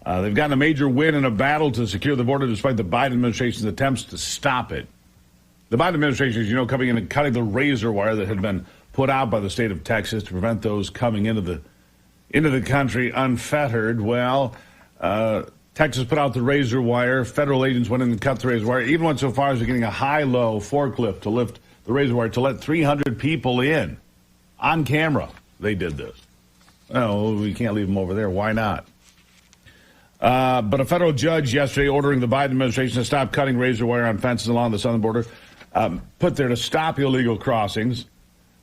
They've gotten a major win in a battle to secure the border despite the Biden administration's attempts to stop it. The Biden administration, as you know, coming in and cutting the razor wire that had been put out by the state of Texas to prevent those coming into the country unfettered. Well, Texas put out the razor wire. Federal agents went in and cut the razor wire. Even went so far as getting a high-low forklift to lift the razor wire to let 300 people in. On camera, they did this. Oh, we can't leave them over there. Why not? But a federal judge yesterday ordering the Biden administration to stop cutting razor wire on fences along the southern border, put there to stop illegal crossings.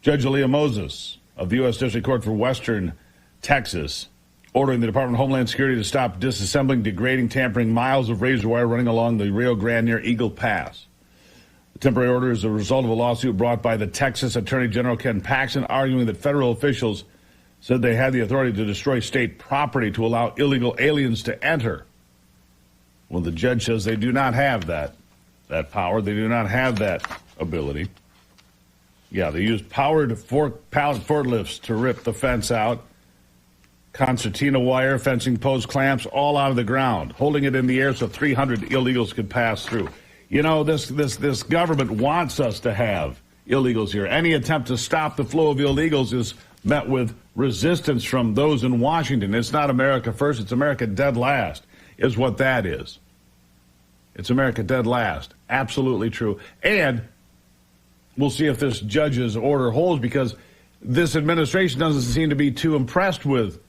Judge Aaliyah Moses of the U.S. District Court for Western Texas ordering the Department of Homeland Security to stop disassembling, degrading, tampering miles of razor wire running along the Rio Grande near Eagle Pass. The temporary order is a result of a lawsuit brought by the Texas Attorney General Ken Paxton, arguing that federal officials said they had the authority to destroy state property to allow illegal aliens to enter. Well, the judge says they do not have that power. They do not have that ability. Yeah, they used powered forklifts to rip the fence out. Concertina wire, fencing post clamps, all out of the ground, holding it in the air so 300 illegals could pass through. You know, this government wants us to have illegals here. Any attempt to stop the flow of illegals is met with resistance from those in Washington. It's not America first, it's America dead last, is what that is. It's America dead last. Absolutely true. And we'll see if this judge's order holds, because this administration doesn't seem to be too impressed with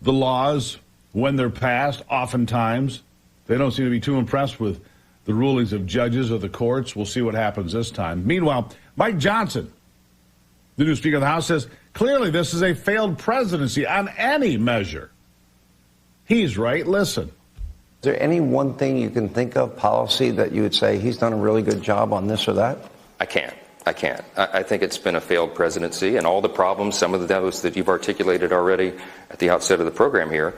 the laws when they're passed. Oftentimes, they don't seem to be too impressed with the rulings of judges or the courts. We'll see what happens this time. Meanwhile, Mike Johnson, the new Speaker of the House, says clearly this is a failed presidency on any measure. He's right. Listen. Is there any one thing you can think of, policy, that you would say he's done a really good job on this or that? I can't. I think it's been a failed presidency, and all the problems, some of those that you've articulated already at the outset of the program here,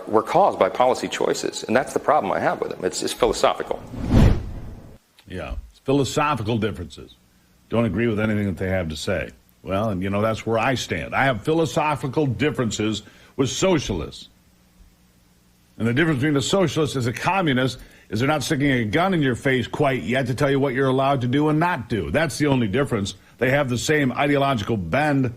were caused by policy choices. And that's the problem I have with him. It's philosophical. Yeah, it's philosophical differences. Don't agree with anything that they have to say. Well, and you know, that's where I stand. I have philosophical differences with socialists. And the difference between a socialist and a communist is they're not sticking a gun in your face quite yet to tell you what you're allowed to do and not do. That's the only difference. They have the same ideological bend